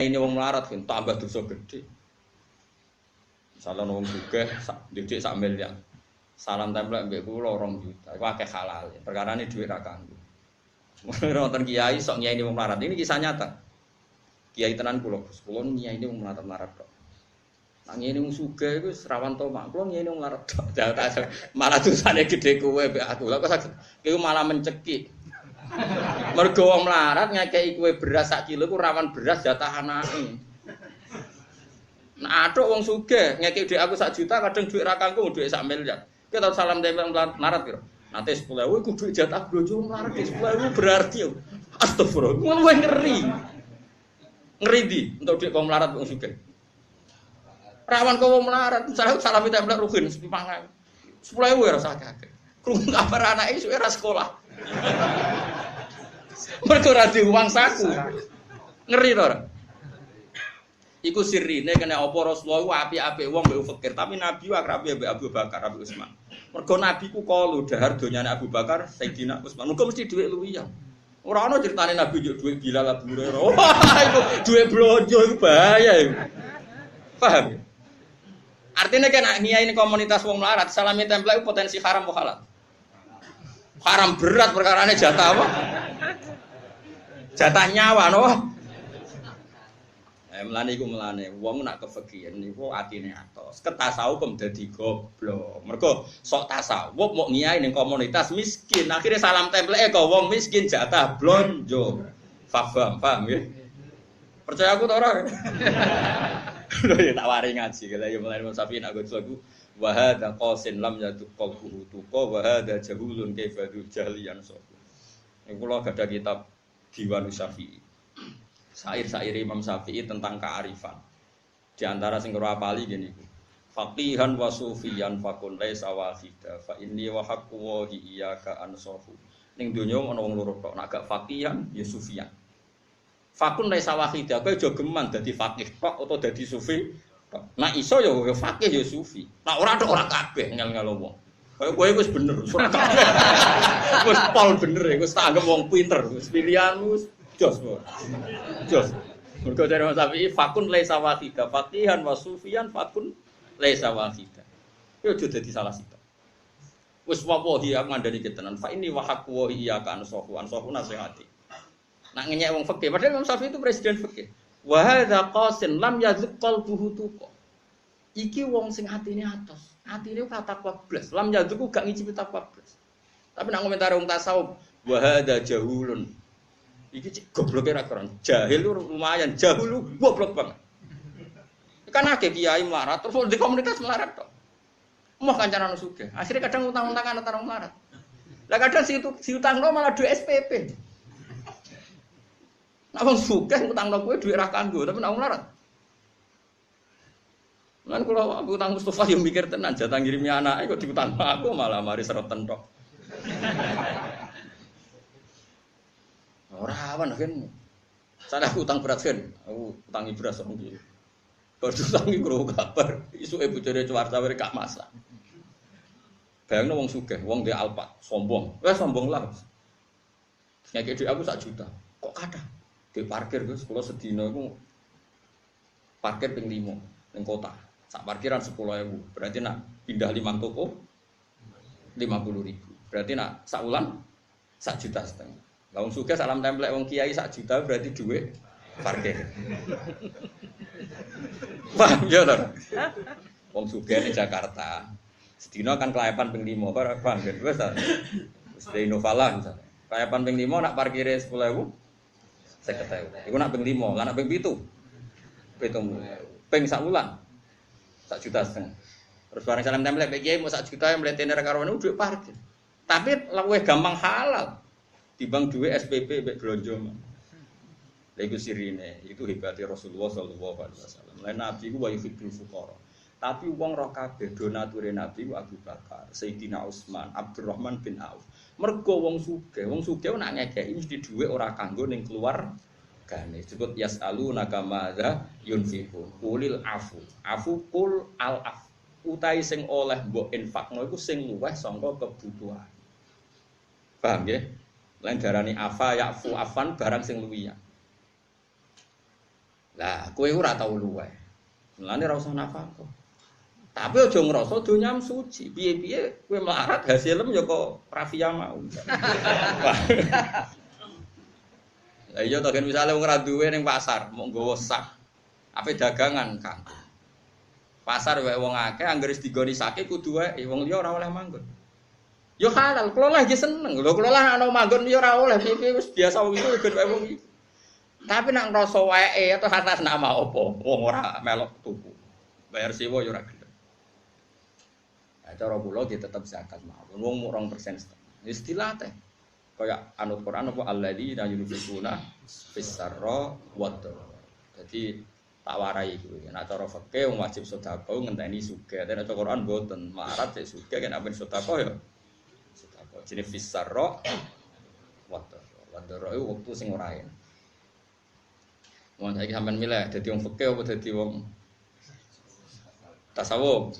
Ini wong melarat kan tambah dosa gede. Misalnya wong sugih didik sak miliar. Salam template mbek kula 2 juta. Iku akeh halal. Perkarane dhuwit ra kanggo. Wonten kiai sok nyai wong melarat. Ini kisah nyata. Kiai tenan kula, Gus. Kula nyai wong melarat-melarat kok. Nang ngene wong sugih iku rawan tomak. Kula nyai wong melarat kok. Malah dosane gede kowe mbek aku. Lah kok iku malah mencekik. Mergo wong melarat ngekeki kowe beras sak kilo ku rawan beras jatah anake. Nah, atuk wong sugih ngekeki dhuwit aku 1 juta kadang dhuwit ra kanggo dhuwit sak miliar. Kita salam tempel melarat piro? Nanti 10.000 iku dhuwit jatah bojo melarat 10.000 berarti. Astagfirullah, ngono ngeri. Ngeri di untuk dhuwit wong melarat wong sugih. Rawan kok wong melarat, salam tempel rugen 10.000 ya rasa kakek. Krungu kabar anake suwe ra sekolah. Mergo ra di uang saku. Ngeri to ora? Iku sirine kena apa Rasulullah ku apik-apik wong mbek fakir, tapi Nabi ku akrabe mbek Abu Bakar, Abu Utsman. Mergo Nabi ku kalu dahar donyane Abu Bakar, Sayyidina Utsman. Mergo mesti dhuwit luwihan. Ora ana critane Nabi njuk dhuwit Bilal Abu Hurairah. Wah, iku dhuwit blonjo iku bahaya iku. Paham? Artinya kena ngiyai komunitas wong melarat, salami template potensi haram apa halal? Haram berat perkarane jatah apa? Jatah nyawa no. Melane iku melane wong nak kefikiran niku atine atos. Ketasawuf dadi goblok. Mergo sok tasawuf mok ngiyai ning komunitas miskin. Akhire salam template kok wong miskin jatah blonjo. Paham ya? Percaya aku ta ora? Lho ya tak wari ngaji kala ya mulai Imam Syafi'i nak lagu wa hadza qasin lam yatuqal tuqa wa hadza jahulun kaifadul jahliyan so. Niku kula gadah kitab Diwan Syafi'i. Syair-syair Imam Syafi'i tentang kearifan. Di antara sing karo apali ngene iku. Faqihan wa sufiyan fakun laisa wahida fa inni wa haqqu wa iyyaka ansahu. Ning donya ana wong loro tok, nek gak faqihan ya sufiyan. Fakun laisa wahida, kowe aja geman dadi faqih tok utawa dadi sufi tok. Nek iso ya faqih ya sufi. Nek ora tok ora kabeh ngel-ngel wong. Kaya kowe wis bener, ora kabeh. Wis pol bener, wis tak anggap wong pinter, wis pilihanmu jos. Jos. Mergo dari Imam Syafi'i fakun laisa wahida, faqihan wa sufiyan fakun laisa wahida. Yo aja dadi salah sito. Wis wawahi aku ngandani ketenan, fa ini wa haqqu wa iyyaka ansahu nasihati. Nak ngenyek wong fikih, padahal Imam Syafi'i itu presiden fikih. Wa hadza qasin lam yazq qalbuhu tuqa. Iki wong sing atine atos. Atine kata blas, lam yazq gak ngicipi takwa blas. Tapi nak komentar wong tasawuf, wa hadza jahulun. Iki gobloke ra keren. Jahil lu lumayan, jahul lu goblok banget. Kan akeh kiai melarat terus di komunitas melarat tok. Moh kancanan sugih. Akhirnya kadang utang-utangan antara melarat. Lah kadang si utangno malah duwe SPP. Nek wong sugih utangno kowe duwe ra kanggo, tapi nek melarat. Lan kula aku utang Mustofa yo mikir tenan jatah ngirimi anake kok diutang aku malah mari seroten tok. Ora awan kan. Saya utang beras kan. Aku utangi beras orang iki. Baru utangi karo kabar. Isuke bojone cuwarta wae gak masak. Bayangno wong sugih, wong dhe Alphard, sombong. Wes sombong lah. Ngekek dhuwit aku 1 juta. Kok kathah? Di parkir Gus, kula sedina iku parkir ping 5 ning kota. Sak parkiran 10.000. Berarti nak pindah 5 toko 50.000. Berarti nak sak wulan 1,5 juta. Lah wong sugih salam template wong kiai 1 juta berarti dhuwit parkir. Paham ya to? Wong sugih ning Jakarta. Sedina kan kelayapan ping 5, paham kan? Wis ta. Wis de Innovalah misalnya. Kelayapan ping 5 nak parkire 10.000 50.000. Iku nak ping 5, lah nak ping 7. 7.000. Ping sak wulan 1,5 juta. Terus bareng salam template pek kiai mau 1 juta mletene ra karuan dhuwit parkir. Tapi luwih gampang halal. Dibang duwe SPP mbek blonjo. Lha iku sirine, itu hebate Rasulullah sallallahu alaihi wasallam. Lan Nabi ku wa yuhibbul fuqara. Tapi wong roh kabeh donature Nabi ku Abu Bakar, Sayyidina Utsman, Abdurrahman bin Auf. Mergo wong sugih nak ngekeki mesti duwe ora kanggo ning keluargane. Disebut yasaluna kamadza yunfiqun. Qulil afu. Afu qul al af. Utai sing oleh mbok infakno iku sing luweh saka kebutuhan. Paham nggih? Lain darani afa ya'fu afan barang sing luwihan. Lah, kowe ora tau luweh. Mulane ora usah nafkah. Tapi aja ngrasa donya suci. Piye-piye kowe melarat hasilem ya kok rafia mau. Lah iya to kan misale wong ora duwe ning pasar, mok nggawa sak. Ape dagangan kan. Pasar wae wong akeh anggere digoni sake kudu wae wong liya ora oleh manggon. Ya halal, kula lah nggih seneng. Lho kula lah ana manggon ya ora oleh piye wis biasa wong itu gen wae wong iki. Tapi nek ngrasa wae atau atas nama apa? Wong ora melok tuku. Bayar sewa ya ora gelem. Cara kula dia tetap zakat mawon. Wong mung 2%. Istilah teh. Kaya anut Quran apa alladzina yunfiquna fis-sarra wad-dharra. Jadi tak warai kuwi. Nek cara fikih wong wajib sedekah ngenteni sugih. Nek cara Quran mboten. Marat sik sugih kan apen sedekah ya. Sedekah jenenge fis-sarra wad-dharra. Wad-dharra iku wektu sing ora enak. Wong saiki sampean milih dadi wong fikih apa dadi wong tasawuf.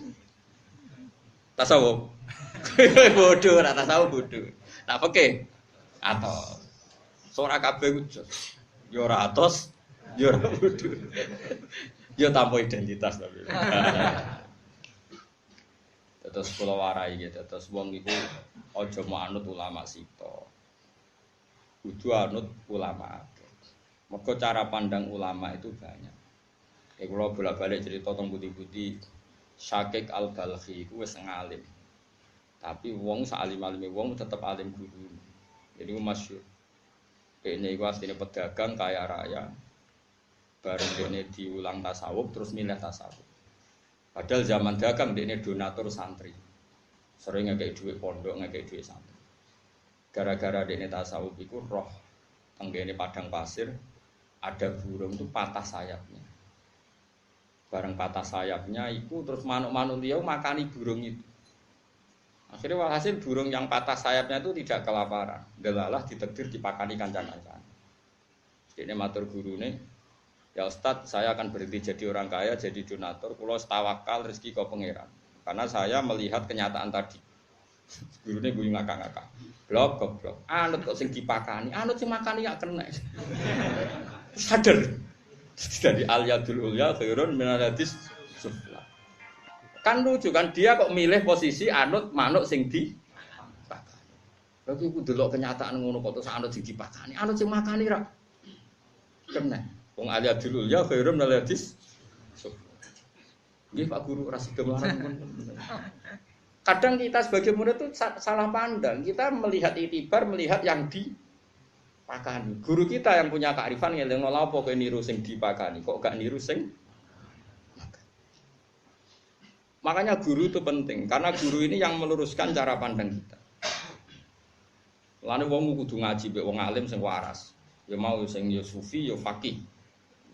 Tasawuf. Bodoh, ora tasawuf bodoh. Tak peke. Atos. Ora kabeh wujud. Ya ora atos, ya ora bodoh. Ya tanpa identitas tapi. Terus kula warai gitu, terus wong iku aja mau anut ulama sito. Kudu anut ulama. Mergo cara pandang ulama itu banyak. Kula bolak-balik cerita tentang budi-budi Syakik al-Balkhi itu wis ngalim. Tapi wong salim-alime wong tetep alim guru. Jadi ku masyhur. Dene iku asline pedagang kaya raya. Bareng dene diulang tasawuf terus milih tasawuf. Padahal zaman dagang dene donatur santri. Sering ngekek dhuwit pondok, ngekek dhuwit santri. Gara-gara dene tasawuf iku roh tenggene padang pasir ada burung itu patah sayapnya. Bareng patah sayapnya itu terus manuk-manuk liya makani burung itu. Akhirnya walhasil burung yang patah sayapnya itu tidak kelaparan. Delalah ditegir dipakani kancan-kancan. Ini matur gurune, ya Ustadz saya akan berhenti jadi orang kaya, jadi donatur. Kulo tawakal rezeki kau pangeran. Karena saya melihat kenyataan tadi. Gurune guyu ngakak-ngakak. Blok goblok. Anut kok sing dipakani, anut sing makani gak kena. Sadar. Dari al-yadul ulya khairun minal yadis sufla. Kan lucu kan dia kok milih posisi anut manuk sing dipakani. Lagi ku delok kenyataan ngono kok terus anut sing dipakani. Anut sing makani ra kena. Wong al-yadul ulya khairun minal yadis sufla. Nggih Pak Guru ora sida mlarang. Kadang kita sebagai murid itu salah pandang. Kita melihat itibar, melihat yang dipakani. Guru kita yang punya kearifan ngelingno lha apa kok niru sing dipakani, kok gak niru sing. Makanya guru itu penting karena guru ini yang meluruskan cara pandang kita. Lane wong kudu ngaji mek wong alim sing waras. Ya mau sing ya sufi ya faqih.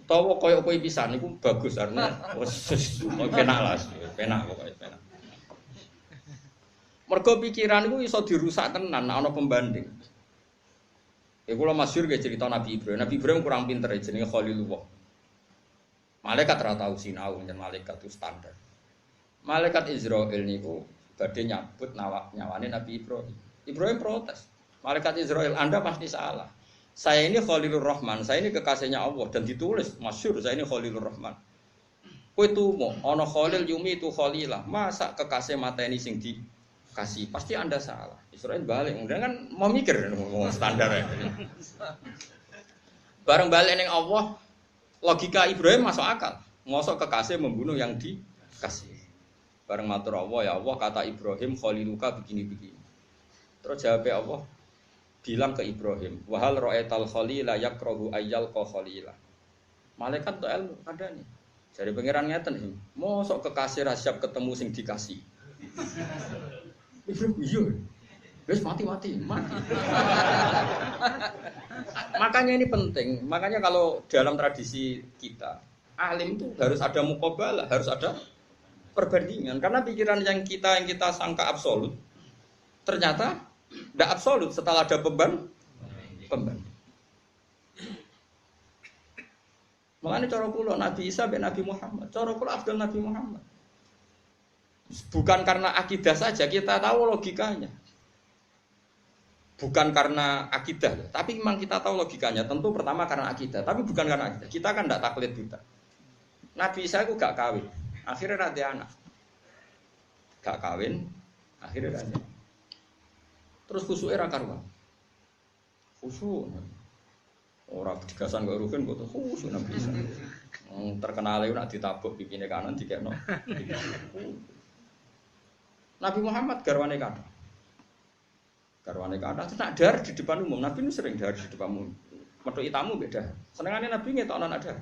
Utawa koyo kowe pisan niku bagus artinya wis penak lah, penak pokoke penak. Mergo pikiran iku iso dirusak tenan ana pembanding. Ya kula masyhur ge cerita Nabi Ibrahim. Nabi Ibrahim kurang pinter jenenge Khalilullah. Malaikat ora tau sinau nyen malaikat itu standar. Malaikat Israil niku badhe nyabut nyawane Nabi Ibrahim. Ibrahim protes. Malaikat Israil, Anda pasti salah. Saya ini Khalilur Rahman, saya ini kekasihnya Allah dan ditulis masyhur saya ini Khalilur Rahman. Kowe tumo ana Khalil yumi itu Khalilah. Masa kekasih mateni sing dikasih? Pasti Anda salah. Israil balik, kemudian kan mau mikir ngomong standar ya. Bareng balik ning Allah, logika Ibrahim masuk akal. Ngosok kekasih membunuh yang dikasih. Bareng matur Allah, ya Allah kata Ibrahim khaliluka begini-begini. Terus jawab Allah, bilang ke Ibrahim, wahal ra'aital khalila yakrahu ayyal khalila. Malaikat tuh ilmu kadane. Jadi pangeran ngeten, mosok kekasih ra siap ketemu sing dikasih. Ibrahim iya. Wis mati. Makanya ini penting. Makanya kalau dalam tradisi kita, alim itu harus ada muqabalah, harus ada perbandingan. Karena pikiran yang kita sangka absolut, ternyata tidak absolut setelah ada pembanding. Makanya cara kula Nabi Isa bin Nabi Muhammad, cara kula afdal Nabi Muhammad. Bukan karena akidah saja, kita tahu logikanya. Bukan karena akidah, tapi memang kita tahu logikanya. Tentu pertama karena akidah, tapi bukan karena akidah. Kita kan tidak taklid buta. Nabi Isa itu gak kawin, akhirnya ada anak. Gak kawin, akhirnya ada. Terus khusyuknya ra karuan. Khusyuk. Orang digasan gak rugen kok khusyuk Nabi Isa. Terkenal nak ditabuk pipine kanan dikekno. Nabi Muhammad garwane kathah. Garwane kathah nak dar di depan umum. Nabi itu sering dar di depan umum. Methuki tamu beda. Senengane Nabi ngetokno anak dar.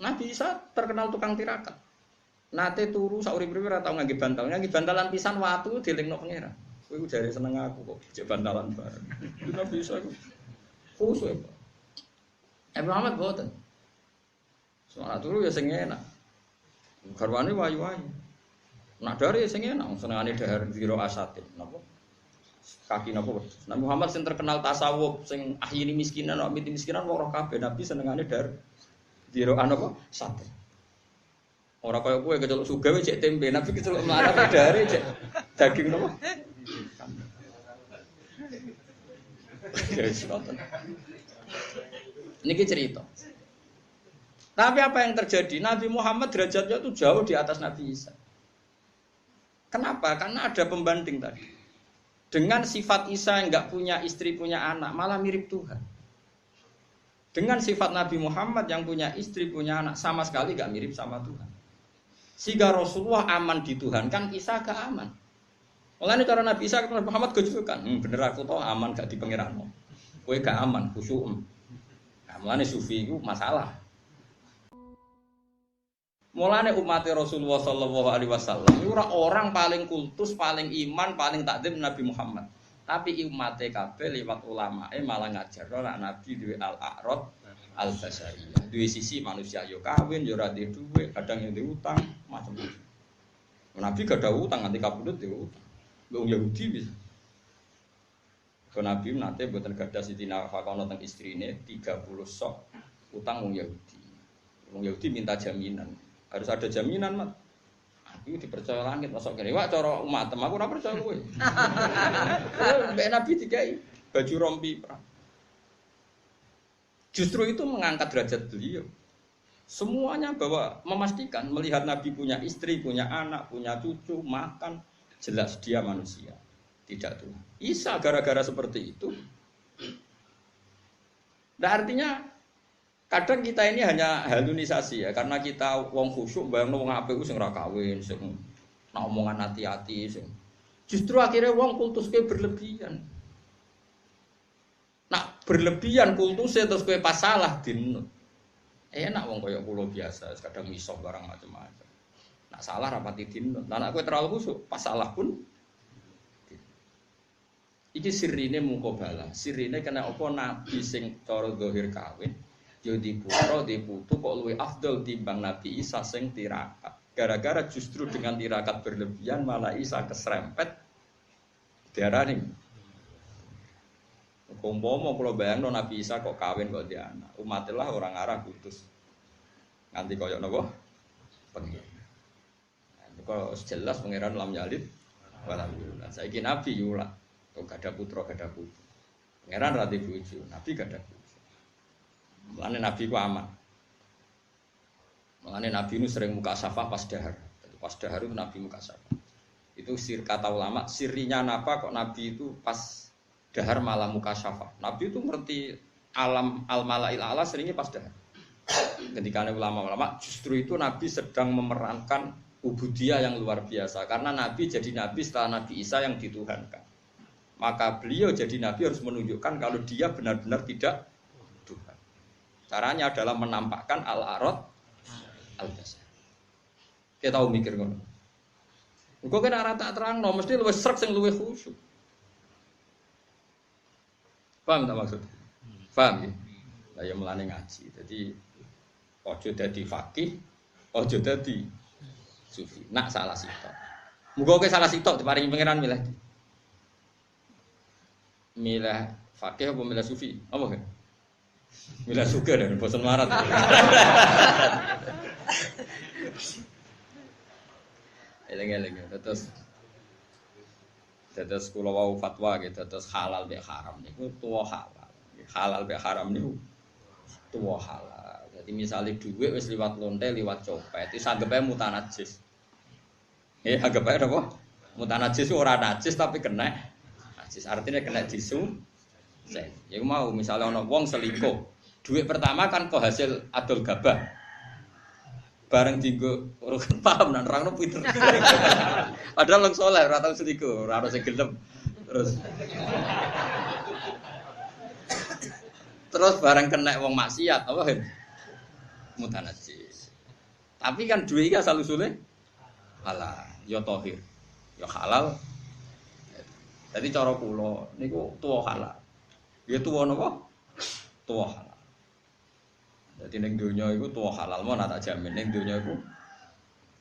Nabi Isa terkenal tukang tirakat. Nate turu sak urip-uripe ora tau ngangge bantal. Ngangge bantalan pisan watu dielingno pangeran. Kowe jare seneng aku kok jek bantalan bareng. Nabi Isa iku khusyuk. Nabi Muhammad boten. Soal turu ya sing enak. Garwane wayu-wayu. Nak dari sing enak senengane dahar ziro asatin. Napa? Kaki napa? Nabi Muhammad sing terkenal tasawuf, sing ahyini miskinan, amiti miskinan wong kabeh Nabi senengane dahar ziro apa? Satin. Ora kaya kowe keceluk sugih wis cek tempe, Nabi keceluk melarat dahare cek daging napa? Guys, nonton. Niki cerita. Tapi apa yang terjadi? Nabi Muhammad derajatnya itu jauh di atas Nabi Isa. Kenapa? Karena ada pembanding tadi. Dengan sifat Isa yang nggak punya istri, punya anak, malah mirip Tuhan. Dengan sifat Nabi Muhammad yang punya istri, punya anak, sama sekali nggak mirip sama Tuhan. Sehingga Rasulullah aman di Tuhan, kan Isa gak aman. Mulanya cara Nabi Isa ke Nabi Muhammad gojokan, bener aku tau aman gak di pengiranmu. Kowe gak aman, khusyuk. Nah, mulanya sufi itu masalah. Mulane umat Rasulullah sallallahu alaihi wasallam ora orang paling kultus, paling iman, paling takdim Nabi Muhammad. Tapi umat kabeh liwat ulamae malah ngajarno nek Nabi duwe al-a'rad al-basariyah. Duwe sisi manusia yo kawin, yo ora duwe dhuwit, kadang yo duwe utang, macam-macam. Nabi gak ada utang nganti kabudut yo utang. Wong Yahudi bisa. Ke Nabi nate mboten gadah Siti Nafaqah teng istrine 30 sok utang wong Yahudi. Wong Yahudi minta jaminan. Harus ada jaminan, Mat. Aku dipercaya langit masuk kene. Wak cara umat aku ora percaya kowe. Mbek Nabi dikai baju rompi perang. Justru itu mengangkat derajat beliau. Semuanya bahwa memastikan melihat Nabi punya istri, punya anak, punya cucu, makan, jelas dia manusia, tidak Tuhan. Isa gara-gara seperti itu. Nah, artinya kadang kita ini hanya halusinasi ya, karena kita wong khusyuk bayangno wong apik ku sing ora kawin, sing nak omongan hati-hati sing. Justru akhirnya wong kultuske berlebihan. Nak berlebihan kultusnya terus kowe pas salah dinut. Enak wong kaya kula biasa, kadang misok barang macam-macam. Nak salah rapati dinut. Lah nek kowe terlalu khusyuk, pas salah pun iki sirine mungkobala. Sirine kena apa nabi sing cara zahir kawin. Yo di putra, di putu kok luwih afdal timbang Nabi Isa sing tirakat. Gara-gara justru dengan tirakat berlebihan malah Isa keserempet diarani. Umpama kula bayangno Nabi Isa kok kawin kok dia anak. Umatillah orang arah putus. Nganti koyo napa? Pengen. Kok jelas pangeran lam yalid walam yulad. Saiki Nabi yulad. Kok gak ada putra, gak ada putu. Pangeran ra di bojo, Nabi gak ada. Mulane Nabi ku aman. Mulane Nabi itu sering muka syafah pas dahar. Pas dahar itu Nabi muka syafah. Itu sir kata ulama, sirinya apa kok Nabi itu pas dahar malah muka syafah. Nabi itu ngerti alam al-malail a'la seringnya pas dahar. Ketika ulama-ulama justru itu Nabi sedang memerankan ubudiyah yang luar biasa. Karena Nabi jadi Nabi setelah Nabi Isa yang dituhankan. Maka beliau jadi Nabi harus menunjukkan kalau dia benar-benar tidak Tuhan. Caranya adalah menampakkan al-arad al-basar. Kita tahu mikir ngono. Engko kena rata terangno mesti luwih srek sing luwih khusyuk. Paham tak maksud? Paham ya? Lah ya melane ngaji. Jadi ojo dadi faqih, ojo dadi sufi. Nak salah sitok. Muga-muga salah sitok diparingi pangeran milih. Milih faqih apa milih sufi? Apa kan? Milih suka dan bosan marat. Eleng-eleng terus Dados kula wau fatwa nggih dados halal mek haram niku tuwa halal. Halal mek haram niku tuwa halal. Jadi misalnya dhuwit wis liwat lonte, liwat copet, itu anggap ae mutanajis. Anggap ae apa? Mutanajis ora najis tapi kena najis. Artinya kena disu. Ya mau misalnya ana wong selingkuh. Dhuwit pertama kan kok hasil adol gabah. Bareng dienggo paham nang nerangno pinter. Padahal wong saleh ora tau selingkuh, ora ono sing gelem. Terus bareng kena wong maksiat apa kan? Mutanajis. Tapi kan duwe iki asal usule halal, ya tahir. Ya halal. Jadi cara kula niku tuwa halal. Ya tuwa napa? Tuwa halal. Jadi ning donya iku tuwa halal mon tak jamin ning donya iku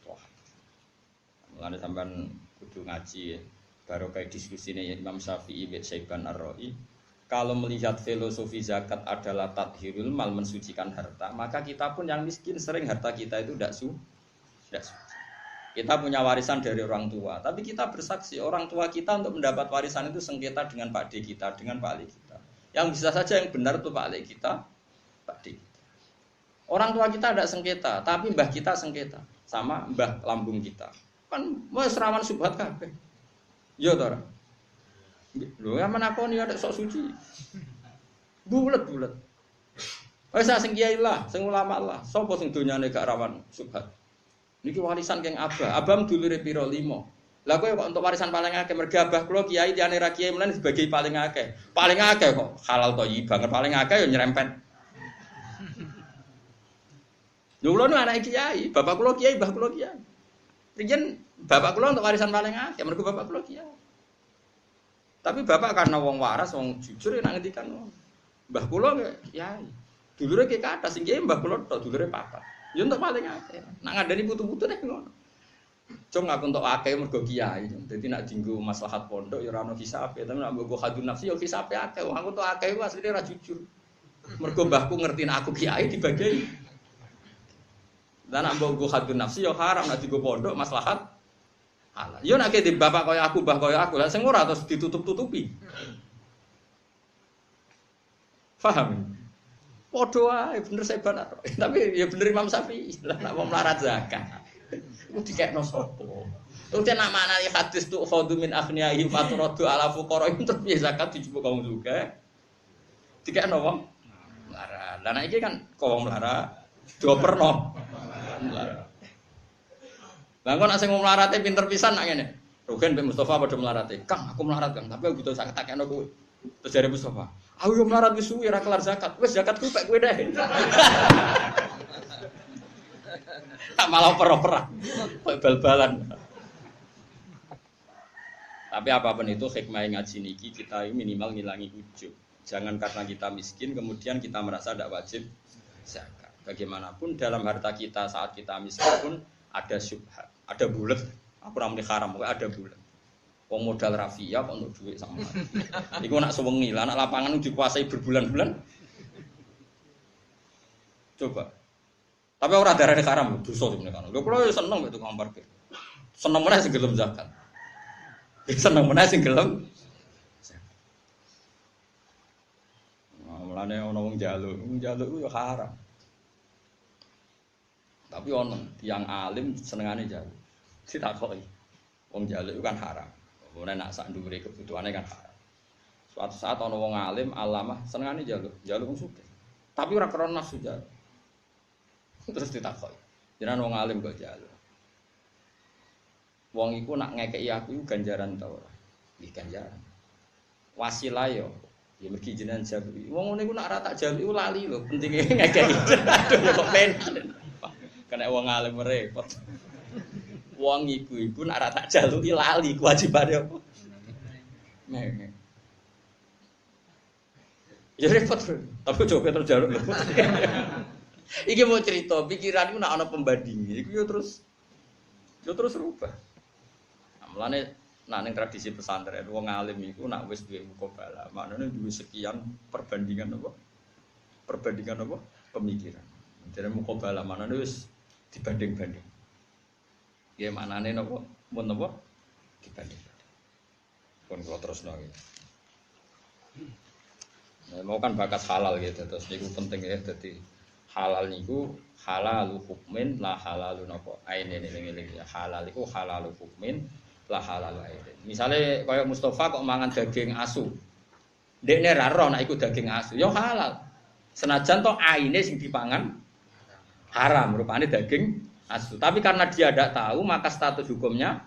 tuwa. Mulane sampean kudu ngaji ya. Baru kayak diskusine Imam Syafi'i bin Saiban Ar-Ra'i. Kalau melihat filosofi zakat adalah tathirul mal mensucikan harta, maka kita pun yang miskin sering harta kita itu tidak suci. Kita punya warisan dari orang tua, tapi kita bersaksi orang tua kita untuk mendapat warisan itu sengketa dengan Pak D kita, dengan Pak Ali kita. Yang bisa saja yang benar itu Pak Ali kita, Pak D. Orang tua kita ada sengketa, tapi mbah kita sengketa sama mbah lambung kita. Kan wis rawan subhat kabeh. Yo to ora? Lho ya menakoni ada sok suci. Bulet-bulet. Wis sing kiai lah, sing ulama lah. Sapa sing donyane gak rawan subhat? Niki warisan keng abah. Abah dulure pira 5. Lah kowe kok untuk warisan paling akeh mergo abah kula kiai diane ra kiai menen sebagai paling akeh. Paling akeh kok halal thayyib banget paling akeh yo nyerempet. Lho kula nu anak kiai, bapak kula kiai, mbah kula kiai. Riyen bapak kula untuk warisan paling akeh, mergo bapak kula kiai. Tapi bapak karena wong waras, wong jujur nek ngendikan mbah kula kiai. Dulure ki kathah sing kiai mbah kula tok, dulure papat. Ya untuk paling akeh. Nek ngandani putu-putu nek ngono. Cung aku untuk akeh mergo kiai. Dadi nek dienggo maslahat pondok ya ora ono hisabe, tapi nek mbok hadun nafsi ya hisabe akeh. Wong aku untuk akeh ku asline ora jujur. Mergo mbahku ngerti nek aku kiai dibagi. Dan nak mbok hadun nafsi ya haram, nak digo pondok maslahat halal. Yo nek di bapak kaya aku, mbah kaya aku, lah sing ora terus ditutup-tutupi. Paham? Padha wae bener Saiban. Tapi ya bener Imam Syafi'i. Lah nak wong melarat zakat. Iku dikekno sapa? Terus nak maknane hadis tu khadhu min aghniyahim faturadu ala fuqara itu piye zakat dijupuk kaum juga. Dikekno wong melarat. Lah nek iki kan wong melarat dioperno. Lah kok nek sing mlarate pinter pisan nak ngene. Rugen Mbak Mustafa padha mlarate. Kang, aku melarat, Kang, tapi aku butuh zakat takekno kowe. Terus jare Mustafa, "Aku yo melarat wis suwi ora kelar zakat. Wis zakatku pek kowe deh." Tak malah per-peran. Kok bal-balan. Tapi apapun itu hikmah ngaji niki kita minimal ngilangi ujub. Jangan karena kita miskin kemudian kita merasa tidak wajib zakat. Bagaimanapun dalam harta kita saat kita miskin pun ada syubhat, ada bulet. Aku ramai haram, ada bulet. Wong modal rafia kok untuk duit sama. Iku nak sewengi lah, nak lapangan dikuasai berbulan-bulan. Coba. Tapi orang darah haram, dosa sebenarnya kan. Lho kula seneng mek tukang parkir. Seneng meneh sing gelem zakat. Seneng meneh sing gelem. Mulane ana wong njaluk ku ya haram. Tapi ono tiyang alim senengane njaluk. Ditakoki. Wong njaluk itu kan haram. Mulane nak sak ndhuwure kebutuhane kan haram. Suatu saat ana wong alim alamah senengane njaluk wong sugih. Tapi ora krana nafsu njaluk. Terus ditakoki. Jenengan wong alim kok njaluk. Wong iku nak ngekeki aku iku ganjaran ta ora? Nggih ganjaran. Wasilah yo ya mergi jenengan jawab. Wong ngene iku nak ora tak jaluk iku lali lho, pentinge ngekeki. Aduh kok penak. Kena wong alim repot. Wong iku nak ora tak jaluki lali kewajibane apa? Nek. Ya repot. Tapi coba terus jaluk lho. Iki mau cerita, pikiranku nak ana pembandinge, iku yo terus rubah. Mulane nak ning tradisi pesantren wong alim iku nak wis duwe mukabala, maknane duwe sekian perbandingan apa? Perbandingan apa? Pemikiran. Jadi mukabala maknane wis dibanding-banding. Ya maknane napa? Mun napa? Dibanding. Pun kalau terus nongol. Nah, mau kan bakas halal gitu, terus niku penting ya. Jadi halal niku halalu hukmin lah halalu nopo ainin ini ya halal niku halalu hukmin lah halalu ainin. Misalnya kayak Mustafa kok mangan daging asu, dekne ra roh nek iku daging asu, yo halal. Senajan toh aine sing dipangan haram, rupane daging asu. Tapi karena dia tidak tahu maka status hukumnya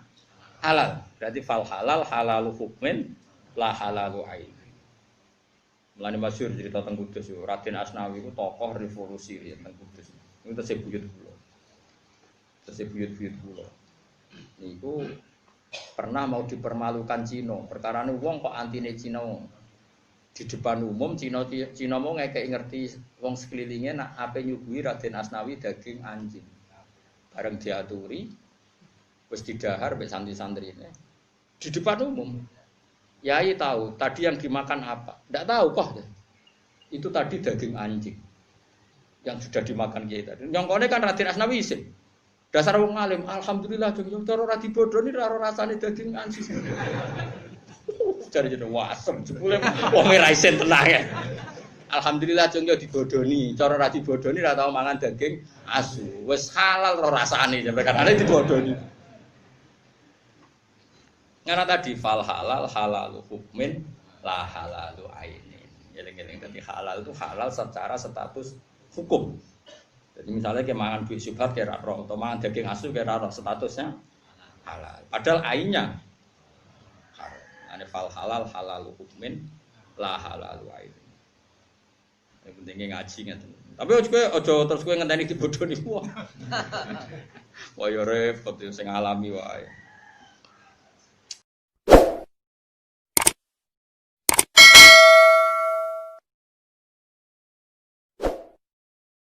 halal. Berarti fal halal halalu hukmin la halalu ain. Mulane masyhur cerita teng Kudus Raden Asnawi itu tokoh revolusi teng Kudus. Itu tesih buyut kula. Tesih buyut-buyut kula. Niku pernah mau dipermalukan Cina. Perkarane wong kok antine Cina. Di depan umum Cina mau ngekeki ngerti wong sekelilingnya nak ape nyuguhi Raden Asnawi daging anjing. Bareng diaturi wis didahar mek santri-santrine. Di depan umum. Yai tahu tadi yang dimakan apa? Enggak tahu kok. Itu tadi daging anjing. Yang sudah dimakan Kiai tadi. Nyongkone kan Raden Asnawi isin. Dasar wong alim, alhamdulillah jeng cara ora dibodoni ora rasane daging anjing. Cari jeneng wasem jebule wong ora isin tenang ya. Alhamdulillah jeng yo dibodoni, cara ora dibodoni ora tau mangan daging asu. Wis halal ro rasane sampe kadane dibodoni. Karena tadi fal halal halalu hukmin la halalu ainin. Eling-eling tadi halal itu halal secara status hukum. Jadi misalnya kayak mangan duit syubhat kayak roh atau mangan daging asu kayak roh statusnya halal. Padahal ainnya ane fal halal halalu hukmin la halalu ainin. Yang pentingnya ngaji ngeten. Tapi ojo terus kowe ngenteni dibodoni wong. Wah yo repot sing alami wae.